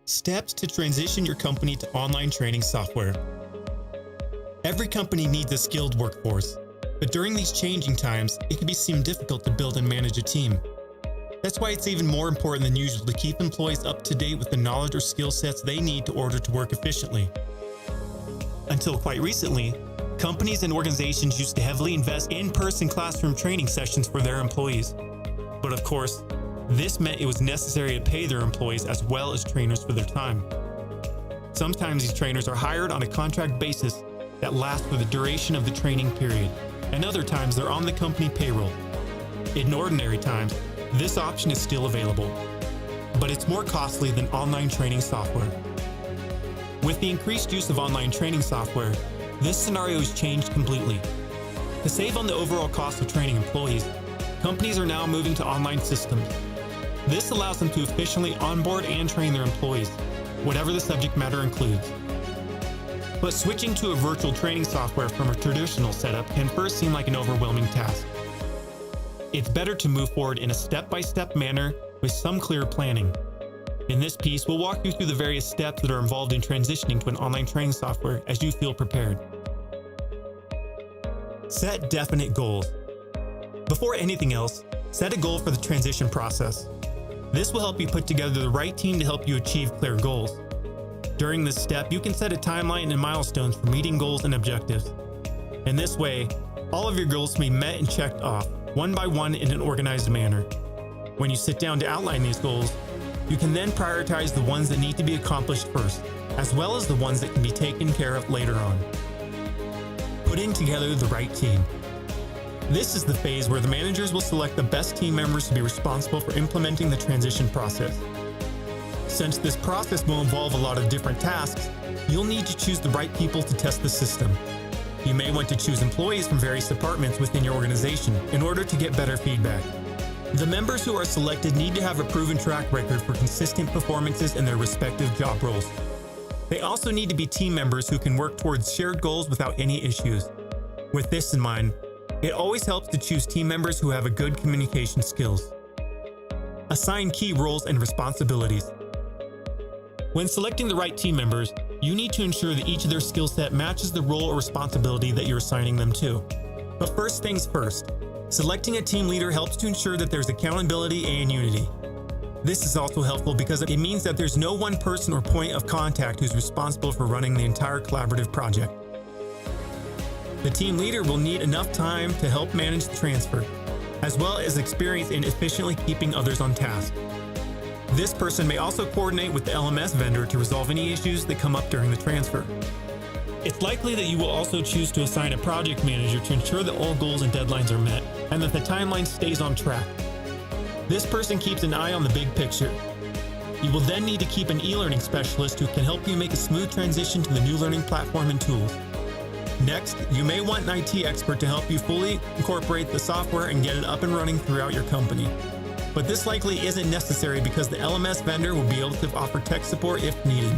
Steps to transition your company to online training software. Every company needs a skilled workforce, but during these changing times, it can seem difficult to build and manage a team. That's why it's even more important than usual to keep employees up to date with the knowledge or skill sets they need to order to work efficiently. Until quite recently, companies and organizations used to heavily invest in in-person classroom training sessions for their employees. But of course, this meant it was necessary to pay their employees as well as trainers for their time. Sometimes these trainers are hired on a contract basis that lasts for the duration of the training period, and other times they're on the company payroll. In ordinary times, this option is still available, but it's more costly than online training software. With the increased use of online training software, this scenario has changed completely. To save on the overall cost of training employees, companies are now moving to online systems. This allows them to efficiently onboard and train their employees, whatever the subject matter includes. But switching to a virtual training software from a traditional setup can first seem like an overwhelming task. It's better to move forward in a step-by-step manner with some clear planning. In this piece, we'll walk you through the various steps that are involved in transitioning to an online training software as you feel prepared. Set definite goals. Before anything else, set a goal for the transition process. This will help you put together the right team to help you achieve clear goals. During this step, you can set a timeline and milestones for meeting goals and objectives. In this way, all of your goals can be met and checked off, one by one in an organized manner. When you sit down to outline these goals, you can then prioritize the ones that need to be accomplished first, as well as the ones that can be taken care of later on. Putting together the right team. This is the phase where the managers will select the best team members to be responsible for implementing the transition process. Since this process will involve a lot of different tasks, you'll need to choose the right people to test the system. You may want to choose employees from various departments within your organization in order to get better feedback. The members who are selected need to have a proven track record for consistent performances in their respective job roles. They also need to be team members who can work towards shared goals without any issues. With this in mind, it always helps to choose team members who have a good communication skills. Assign key roles and responsibilities. When selecting the right team members, you need to ensure that each of their skill set matches the role or responsibility that you're assigning them to. But first things first, selecting a team leader helps to ensure that there's accountability and unity. This is also helpful because it means that there's no one person or point of contact who's responsible for running the entire collaborative project. The team leader will need enough time to help manage the transfer, as well as experience in efficiently keeping others on task. This person may also coordinate with the LMS vendor to resolve any issues that come up during the transfer. It's likely that you will also choose to assign a project manager to ensure that all goals and deadlines are met and that the timeline stays on track. This person keeps an eye on the big picture. You will then need to keep an e-learning specialist who can help you make a smooth transition to the new learning platform and tools. Next, you may want an IT expert to help you fully incorporate the software and get it up and running throughout your company. But this likely isn't necessary because the LMS vendor will be able to offer tech support if needed.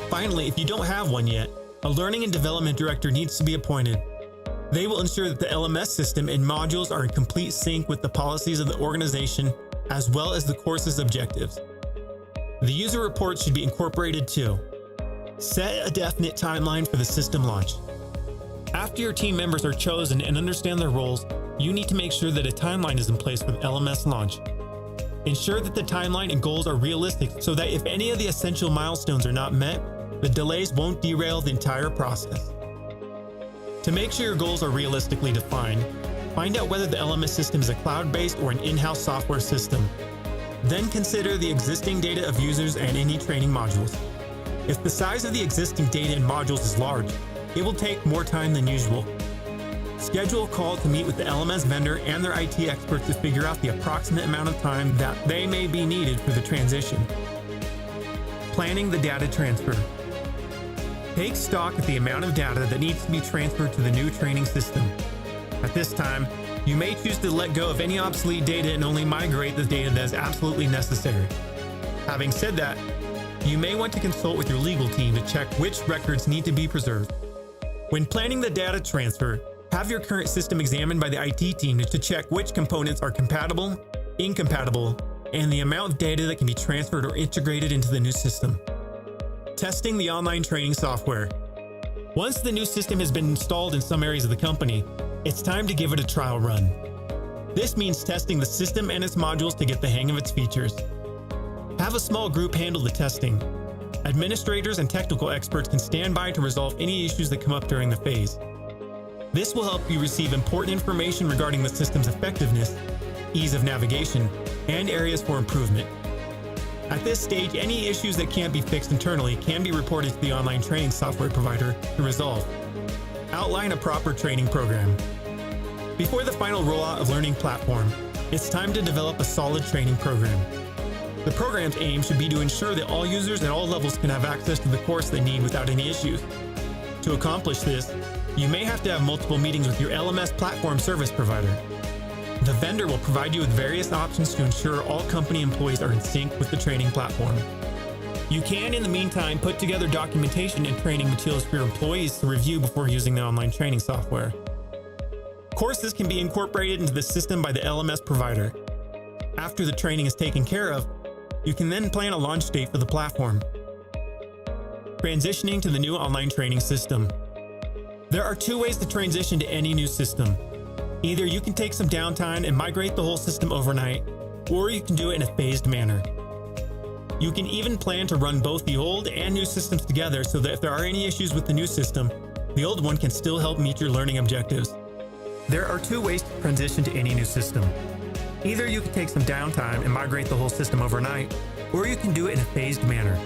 Finally, if you don't have one yet, a learning and development director needs to be appointed. They will ensure that the LMS system and modules are in complete sync with the policies of the organization as well as the course's objectives. The user reports should be incorporated too. Set a definite timeline for the system launch. After your team members are chosen and understand their roles, you need to make sure that a timeline is in place for the LMS launch. Ensure that the timeline and goals are realistic so that if any of the essential milestones are not met, the delays won't derail the entire process. To make sure your goals are realistically defined, find out whether the LMS system is a cloud-based or an in-house software system. Then consider the existing data of users and any training modules. If the size of the existing data and modules is large, it will take more time than usual. Schedule a call to meet with the LMS vendor and their IT experts to figure out the approximate amount of time that they may be needed for the transition. Planning the data transfer. Take stock of the amount of data that needs to be transferred to the new training system. At this time, you may choose to let go of any obsolete data and only migrate the data that is absolutely necessary. Having said that, you may want to consult with your legal team to check which records need to be preserved. When planning the data transfer, have your current system examined by the IT team to check which components are compatible, incompatible, and the amount of data that can be transferred or integrated into the new system. Testing the online training software. Once the new system has been installed in some areas of the company, it's time to give it a trial run. This means testing the system and its modules to get the hang of its features. Have a small group handle the testing. Administrators and technical experts can stand by to resolve any issues that come up during the phase. This will help you receive important information regarding the system's effectiveness, ease of navigation, and areas for improvement. At this stage, any issues that can't be fixed internally can be reported to the online training software provider to resolve. Outline a proper training program. Before the final rollout of Learning Platform, it's time to develop a solid training program. The program's aim should be to ensure that all users at all levels can have access to the course they need without any issues. To accomplish this, you may have to have multiple meetings with your LMS platform service provider. The vendor will provide you with various options to ensure all company employees are in sync with the training platform. You can, in the meantime, put together documentation and training materials for your employees to review before using the online training software. Courses can be incorporated into the system by the LMS provider. After the training is taken care of, you can then plan a launch date for the platform. Transitioning to the new online training system. There are two ways to transition to any new system. Either you can take some downtime and migrate the whole system overnight, or you can do it in a phased manner. You can even plan to run both the old and new systems together so that if there are any issues with the new system, the old one can still help meet your learning objectives. There are two ways to transition to any new system. Either you can take some downtime and migrate the whole system overnight, or you can do it in a phased manner.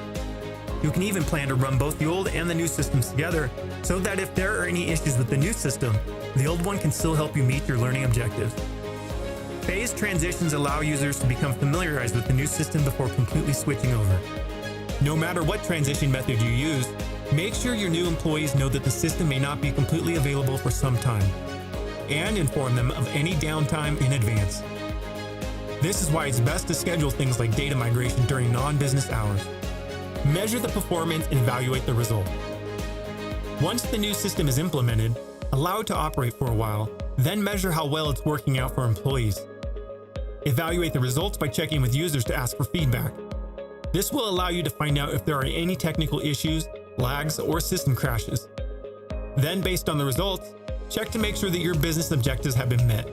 You can even plan to run both the old and the new systems together so that if there are any issues with the new system, the old one can still help you meet your learning objectives. Phased transitions allow users to become familiarized with the new system before completely switching over. No matter what transition method you use, make sure your new employees know that the system may not be completely available for some time, and inform them of any downtime in advance. This is why it's best to schedule things like data migration during non-business hours. Measure the performance and evaluate the result. Once the new system is implemented, allow it to operate for a while, then measure how well it's working out for employees. Evaluate the results by checking with users to ask for feedback. This will allow you to find out if there are any technical issues, lags, or system crashes. Then, based on the results, check to make sure that your business objectives have been met.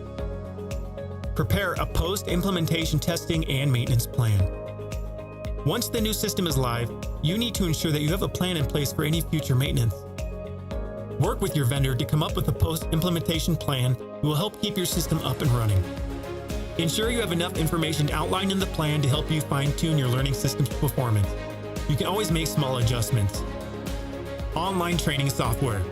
Prepare a post-implementation testing and maintenance plan. Once the new system is live, you need to ensure that you have a plan in place for any future maintenance. Work with your vendor to come up with a post-implementation plan that will help keep your system up and running. Ensure you have enough information outlined in the plan to help you fine-tune your learning system's performance. You can always make small adjustments. Online training software.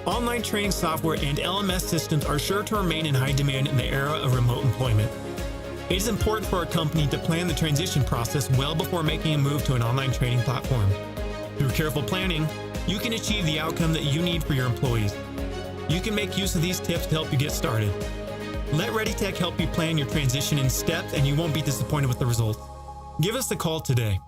Online training software and LMS systems are sure to remain in high demand in the era of remote employment. It is important for a company to plan the transition process well before making a move to an online training platform. Through careful planning, you can achieve the outcome that you need for your employees. You can make use of these tips to help you get started. Let ReadyTech help you plan your transition in steps, and you won't be disappointed with the results. Give us a call today.